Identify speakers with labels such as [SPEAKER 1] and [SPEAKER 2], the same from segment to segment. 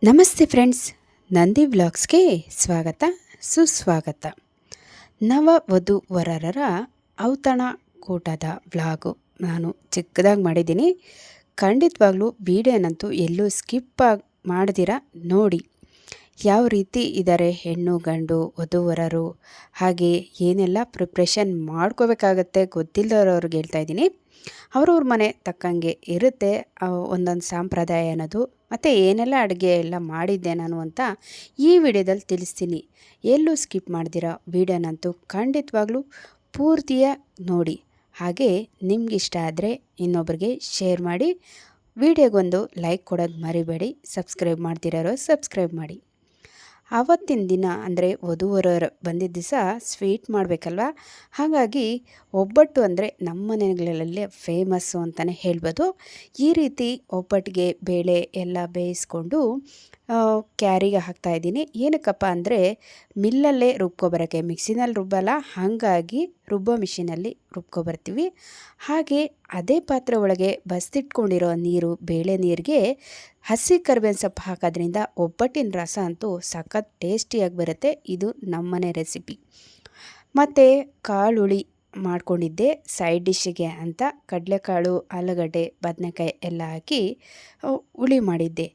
[SPEAKER 1] ನಮಸ್ತೆ ಫ್ರೆಂಡ್ಸ್, ನಂದಿ ವ್ಲಾಗ್ಸ್ಗೆ ಸ್ವಾಗತ ಸುಸ್ವಾಗತ. ನವ ವಧುವರರ ಔತಣಕೂಟದ ವ್ಲಾಗು ನಾನು ಚಿಕ್ಕದಾಗಿ ಮಾಡಿದ್ದೀನಿ. ಖಂಡಿತವಾಗ್ಲೂ ವಿಡಿಯೋನಂತೂ ಎಲ್ಲೂ ಸ್ಕಿಪ್ ಮಾಡ್ದಿರ ನೋಡಿ. ಯಾವ ರೀತಿ ಇದ್ದಾರೆ ಹೆಣ್ಣು ಗಂಡು ವಧುವರರು, ಹಾಗೆ ಏನೆಲ್ಲ ಪ್ರಿಪ್ರೇಷನ್ ಮಾಡ್ಕೋಬೇಕಾಗತ್ತೆ ಗೊತ್ತಿಲ್ಲದವ್ರಿಗೆ ಹೇಳ್ತಾ ಇದ್ದೀನಿ. ಅವ್ರವ್ರ ಮನೆ ತಕ್ಕಂಗೆ ಇರುತ್ತೆ ಒಂದೊಂದು ಸಂಪ್ರದಾಯ ಅನ್ನೋದು. ಮತ್ತು ಏನೆಲ್ಲ ಅಡುಗೆ ಎಲ್ಲ ಮಾಡಿದ್ದೆ ನಾನು ಅಂತ ಈ ವಿಡಿಯೋದಲ್ಲಿ ತಿಳಿಸ್ತೀನಿ. ಎಲ್ಲೂ ಸ್ಕಿಪ್ ಮಾಡ್ದಿರ ವಿಡಿಯೋನಂತೂ ಖಂಡಿತವಾಗ್ಲೂ ಪೂರ್ತಿಯಾಗಿ ನೋಡಿ. ಹಾಗೆ ನಿಮ್ಗಿಷ್ಟ ಆದರೆ ಇನ್ನೊಬ್ರಿಗೆ ಶೇರ್ ಮಾಡಿ. ವಿಡಿಯೋಗೊಂದು ಲೈಕ್ ಕೊಡೋದು ಮರಿಬೇಡಿ. ಸಬ್ಸ್ಕ್ರೈಬ್ ಮಾಡ್ತಿರೋರು ಸಬ್ಸ್ಕ್ರೈಬ್ ಮಾಡಿ. ಆವತ್ತಿನ ದಿನ ಅಂದರೆ ವಧುವರರು ಬಂದಿದ್ದ ದಿವಸ ಸ್ವೀಟ್ ಮಾಡಬೇಕಲ್ವ. ಹಾಗಾಗಿ ಒಬ್ಬಟ್ಟು ಅಂದರೆ ನಮ್ಮ ಮನೆಗಳಲ್ಲೇ ಫೇಮಸ್ಸು ಅಂತಲೇ ಹೇಳ್ಬೋದು. ಈ ರೀತಿ ಒಬ್ಬಟ್ಟಿಗೆ ಬೇಳೆ ಎಲ್ಲ ಬೇಯಿಸ್ಕೊಂಡು ಕ್ಯಾರಿಗೆ ಹಾಕ್ತಾಯಿದ್ದೀನಿ. ಏನಕ್ಕಪ್ಪ ಅಂದರೆ ಮಿಲ್ಲಲ್ಲೇ ರುಬ್ಕೊಬರೋಕ್ಕೆ, ಮಿಕ್ಸಿನಲ್ಲಿ ರುಬ್ಬಲ್ಲ, ಹಾಗಾಗಿ ರುಬ್ಬೋ ಮಿಷಿನಲ್ಲಿ ರುಬ್ಕೊಬರ್ತೀವಿ. ಹಾಗೆ ಅದೇ ಪಾತ್ರೆ ಒಳಗೆ ಬಸ್ತಿಟ್ಕೊಂಡಿರೋ ನೀರು, ಬೇಳೆ ನೀರಿಗೆ ಹಸಿ ಕರಿಬೇವಿನ ಸೊಪ್ಪು ಹಾಕೋದ್ರಿಂದ ಒಬ್ಬಟ್ಟಿನ ರಸ ಅಂತೂ ಸಖತ್ ಟೇಸ್ಟಿಯಾಗಿ ಬರುತ್ತೆ. ಇದು ನಮ್ಮನೆ ರೆಸಿಪಿ. ಮತ್ತು ಕಾಳುಳಿ ಮಾಡ್ಕೊಂಡಿದ್ದೆ ಸೈಡ್ ಡಿಶ್ಶಿಗೆ ಅಂತ. ಕಡಲೆಕಾಳು, ಆಲೂಗಡ್ಡೆ, ಬದನೆಕಾಯಿ ಎಲ್ಲ ಹಾಕಿ ಹುಳಿ ಮಾಡಿದ್ದೆ.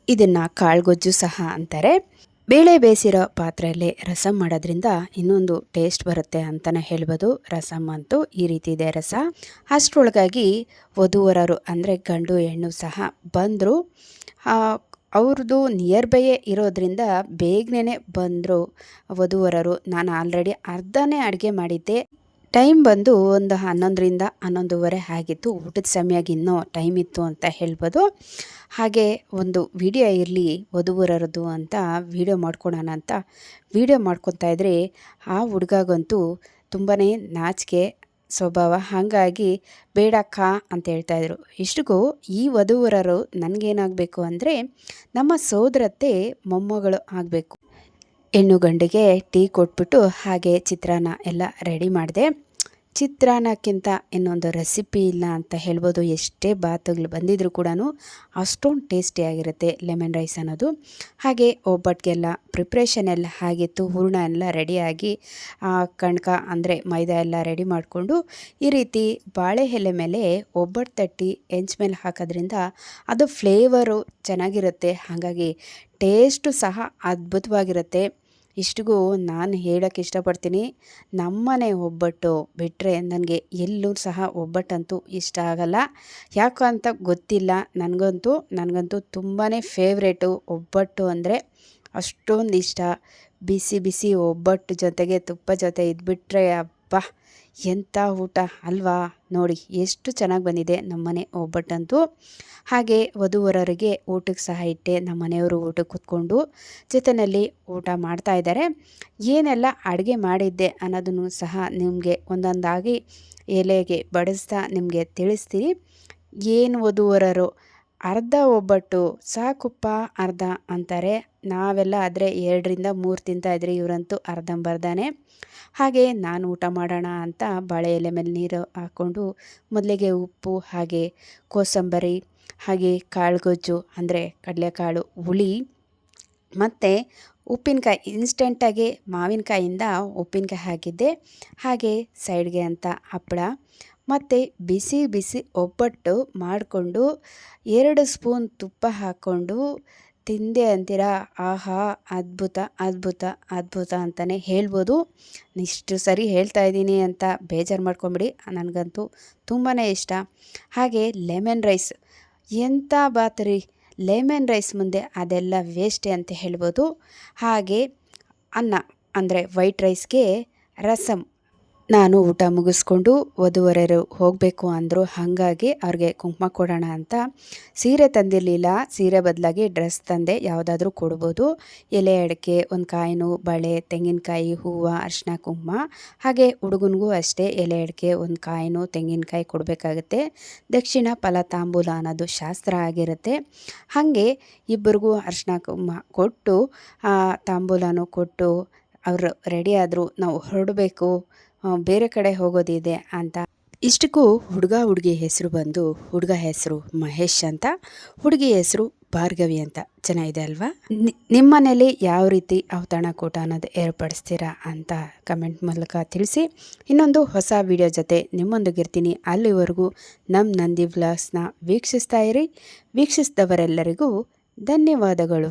[SPEAKER 1] ಇದನ್ನು ಕಾಳುಗೊಜ್ಜು ಸಹ ಅಂತಾರೆ. ಬೇಳೆ ಬೇಯಿಸಿರೋ ಪಾತ್ರೆಯಲ್ಲೇ ರಸಮ್ ಮಾಡೋದ್ರಿಂದ ಇನ್ನೊಂದು ಟೇಸ್ಟ್ ಬರುತ್ತೆ ಅಂತಲೇ ಹೇಳ್ಬೋದು. ರಸಮ್ ಅಂತೂ ಈ ರೀತಿ ಇದೆ ರಸ. ಅಷ್ಟರೊಳಗಾಗಿ ವಧುವರರು ಅಂದರೆ ಗಂಡು ಹೆಣ್ಣು ಸಹ ಬಂದರು. ಅವ್ರದ್ದು ನಿಯರ್ ಬೈಯೇ ಇರೋದ್ರಿಂದ ಬೇಗನೆ ಬಂದರು ವಧುವರರು. ನಾನು ಆಲ್ರೆಡಿ ಅರ್ಧನೇ ಅಡುಗೆ ಮಾಡಿದ್ದೆ. ಟೈಮ್ ಬಂದು ಒಂದು 11ರಿಂದ 11:30 ಆಗಿತ್ತು. ಊಟದ ಸಮಯಕ್ಕೆ ಇನ್ನೂ ಟೈಮ್ ಇತ್ತು ಅಂತ ಹೇಳ್ಬೋದು. ಹಾಗೆ ಒಂದು ವಿಡಿಯೋ ಇರಲಿ ವಧುವರರದು ಅಂತ ವಿಡಿಯೋ ಮಾಡ್ಕೊಳೋಣ ಅಂತ ವಿಡಿಯೋ ಮಾಡ್ಕೊತಾ ಇದ್ರೆ ಆ ಹುಡುಗಗಂತೂ ತುಂಬಾ ನಾಚಿಕೆ ಸ್ವಭಾವ. ಹಾಗಾಗಿ ಬೇಡಕ್ಕ ಅಂತ ಹೇಳ್ತಾಯಿದ್ರು. ಇಷ್ಟಿಗೂ ಈ ವಧುವರರು ನನಗೇನಾಗಬೇಕು ಅಂದರೆ ನಮ್ಮ ಸೋದರತ್ತೆ ಮೊಮ್ಮಗಳು ಆಗಬೇಕು. ಹೆಣ್ಣು ಗಂಡಿಗೆ ಟೀ ಕೊಟ್ಬಿಟ್ಟು ಹಾಗೆ ಚಿತ್ರಾನ್ನ ಎಲ್ಲ ರೆಡಿ ಮಾಡಿದೆ. ಚಿತ್ರಾನ್ನಕ್ಕಿಂತ ಇನ್ನೊಂದು ರೆಸಿಪಿ ಇಲ್ಲ ಅಂತ ಹೇಳ್ಬೋದು. ಎಷ್ಟೇ ಬಾತುಗಳು ಬಂದಿದ್ರೂ ಕೂಡ ಅಷ್ಟೊಂದು ಟೇಸ್ಟಿಯಾಗಿರುತ್ತೆ ಲೆಮನ್ ರೈಸ್ ಅನ್ನೋದು. ಹಾಗೆ ಒಬ್ಬಟ್ಟಿಗೆಲ್ಲ ಪ್ರಿಪ್ರೇಷನ್ ಎಲ್ಲ ಆಗಿತ್ತು. ಹೂರಣ ಎಲ್ಲ ರೆಡಿಯಾಗಿ ಕಣ್ಕ ಅಂದರೆ ಮೈದಾ ಎಲ್ಲ ರೆಡಿ ಮಾಡಿಕೊಂಡು ಈ ರೀತಿ ಬಾಳೆ ಎಲೆ ಮೇಲೆ ಒಬ್ಬಟ್ಟು ತಟ್ಟಿ ಹೆಂಚು ಮೇಲೆ ಹಾಕೋದ್ರಿಂದ ಅದು ಫ್ಲೇವರು ಚೆನ್ನಾಗಿರುತ್ತೆ. ಹಾಗಾಗಿ ಟೇಸ್ಟು ಸಹ ಅದ್ಭುತವಾಗಿರುತ್ತೆ. ಇಷ್ಟಿಗೂ ನಾನು ಹೇಳೋಕ್ಕೆ ಇಷ್ಟಪಡ್ತೀನಿ, ನಮ್ಮನೆ ಒಬ್ಬಟ್ಟು ಬಿಟ್ಟರೆ ನನಗೆ ಎಲ್ಲೂ ಸಹ ಒಬ್ಬಟ್ಟಂತೂ ಇಷ್ಟ ಆಗಲ್ಲ. ಯಾಕೆ ಅಂತ ಗೊತ್ತಿಲ್ಲ. ನನಗಂತೂ ತುಂಬಾ ಫೇವ್ರೇಟು ಒಬ್ಬಟ್ಟು ಅಂದರೆ. ಅಷ್ಟೊಂದು ಇಷ್ಟ. ಬಿಸಿ ಬಿಸಿ ಒಬ್ಬಟ್ಟು ಜೊತೆಗೆ ತುಪ್ಪ ಜೊತೆ ಇದ್ಬಿಟ್ರೆ ಅಬ್ಬಾ ಎಂಥ ಊಟ ಅಲ್ವಾ. ನೋಡಿ ಎಷ್ಟು ಚೆನ್ನಾಗಿ ಬಂದಿದೆ ನಮ್ಮನೆ ಒಬ್ಬಟ್ಟಂತೂ. ಹಾಗೆ ವಧುವರರಿಗೆ ಊಟಕ್ಕೆ ಸಹ ಇಟ್ಟೆ. ನಮ್ಮ ಮನೆಯವರು ಊಟಕ್ಕೆ ಕೂತ್ಕೊಂಡು ಜೊತೆಯಲ್ಲಿ ಊಟ ಮಾಡ್ತಾ ಇದ್ದಾರೆ. ಏನೆಲ್ಲ ಅಡುಗೆ ಮಾಡಿದ್ದೆ ಅನ್ನೋದನ್ನು ಸಹ ನಿಮಗೆ ಒಂದೊಂದಾಗಿ ಎಲೆಗೆ ಬಡಿಸ್ತಾ ನಿಮಗೆ ತಿಳಿಸ್ತೀನಿ. ಏನು ವಧುವರರು ಅರ್ಧ ಒಬ್ಬಟ್ಟು ಸಾಕುಪ್ಪ ಅರ್ಧ ಅಂತಾರೆ. ನಾವೆಲ್ಲ ಆದರೆ 2ರಿಂದ 3 ತಿಂತಾಯಿದ್ರಿ, ಇವರಂತೂ ಅರ್ಧಂಬರ್ಧನೇ. ಹಾಗೆ ನಾನು ಊಟ ಮಾಡೋಣ ಅಂತ ಬಾಳೆ ಎಲೆ ಮೇಲೆ ನೀರು ಹಾಕ್ಕೊಂಡು ಮೊದಲಿಗೆ ಉಪ್ಪು, ಹಾಗೆ ಕೋಸಂಬರಿ, ಹಾಗೆ ಕಾಳುಗೊಜ್ಜು ಅಂದರೆ ಕಡಲೆಕಾಳು ಹುಳಿ, ಮತ್ತು ಉಪ್ಪಿನಕಾಯಿ ಇನ್ಸ್ಟೆಂಟಾಗಿ ಮಾವಿನಕಾಯಿಂದ ಉಪ್ಪಿನಕಾಯಿ ಹಾಕಿದ್ದೆ. ಹಾಗೆ ಸೈಡ್ಗೆ ಅಂತ ಹಪ್ಪಳ, ಮತ್ತು ಬಿಸಿ ಬಿಸಿ ಒಬ್ಬಟ್ಟು ಮಾಡಿಕೊಂಡು 2 ಸ್ಪೂನ್ ತುಪ್ಪ ಹಾಕ್ಕೊಂಡು ತಿಂದೆ ಅಂತೀರಾ. ಆಹಾ, ಅದ್ಭುತ ಅದ್ಭುತ ಅದ್ಭುತ ಅಂತಲೇ ಹೇಳ್ಬೋದು. ಇಷ್ಟು ಸರಿ ಹೇಳ್ತಾ ಇದ್ದೀನಿ ಅಂತ ಬೇಜಾರು ಮಾಡ್ಕೊಂಬಿಡಿ, ನನಗಂತೂ ತುಂಬಾ ಇಷ್ಟ. ಹಾಗೆ ಲೆಮನ್ ರೈಸ್ ಎಂಥ ಬಾತ್ರಿ. ಲೆಮನ್ ರೈಸ್ ಮುಂದೆ ಅದೆಲ್ಲ ವೇಸ್ಟೇ ಅಂತ ಹೇಳ್ಬೋದು. ಹಾಗೆ ಅನ್ನ ಅಂದರೆ ವೈಟ್ ರೈಸ್ಗೆ ರಸಮ್. ನಾನು ಊಟ ಮುಗಿಸ್ಕೊಂಡು ವಧುವರರು ಹೋಗಬೇಕು ಅಂದರು. ಹಾಗಾಗಿ ಅವ್ರಿಗೆ ಕುಂಕುಮ ಕೊಡೋಣ ಅಂತ ಸೀರೆ ತಂದಿರಲಿಲ್ಲ. ಸೀರೆ ಬದಲಾಗಿ ಡ್ರೆಸ್ ತಂದೆ, ಯಾವುದಾದ್ರೂ ಕೊಡ್ಬೋದು. ಎಲೆ ಅಡಿಕೆ, ಒಂದು ಕಾಯಿನು, ಬಳೆ, ತೆಂಗಿನಕಾಯಿ, ಹೂವು, ಅರಿಶಿನ, ಕುಂಕುಮ. ಹಾಗೆ ಹುಡುಗನಿಗೂ ಅಷ್ಟೇ ಎಲೆ ಅಡಿಕೆ, ಒಂದು ಕಾಯಿನು, ತೆಂಗಿನಕಾಯಿ ಕೊಡಬೇಕಾಗುತ್ತೆ. ದಕ್ಷಿಣ ಫಲ ತಾಂಬೂಲ ಅನ್ನೋದು ಶಾಸ್ತ್ರ ಆಗಿರುತ್ತೆ. ಹಾಗೆ ಇಬ್ಬರಿಗೂ ಅರಿಶಿನ ಕುಂಕುಮ ಕೊಟ್ಟು ತಾಂಬೂಲನೂ ಕೊಟ್ಟು ಅವರು ರೆಡಿ ಆದರು. ನಾವು ಹೊರಡಬೇಕು, ಬೇರೆ ಕಡೆ ಹೋಗೋದಿದೆ ಅಂತ. ಇಷ್ಟಕ್ಕೂ ಹುಡುಗ ಹುಡುಗಿ ಹೆಸರು ಬಂದು, ಹುಡುಗ ಹೆಸರು ಮಹೇಶ್ ಅಂತ, ಹುಡುಗಿ ಹೆಸರು ಭಾರ್ಗವಿ ಅಂತ. ಚೆನ್ನಾಗಿದೆ ಅಲ್ವಾ? ನಿಮ್ಮ ಮನೇಲಿ ಯಾವ ರೀತಿ ಔತಣಕೂಟ ಅನ್ನೋದು ಏರ್ಪಡಿಸ್ತೀರಾ ಅಂತ ಕಮೆಂಟ್ ಮೂಲಕ ತಿಳಿಸಿ. ಇನ್ನೊಂದು ಹೊಸ ವಿಡಿಯೋ ಜೊತೆ ನಿಮ್ಮೊಂದಿಗಿರ್ತೀನಿ. ಅಲ್ಲಿವರೆಗೂ ನಮ್ಮ ನಂದಿ ವ್ಲಾಗ್ಸ್ನ ವೀಕ್ಷಿಸ್ತಾ ಇರಿ. ವೀಕ್ಷಿಸಿದವರೆಲ್ಲರಿಗೂ ಧನ್ಯವಾದಗಳು.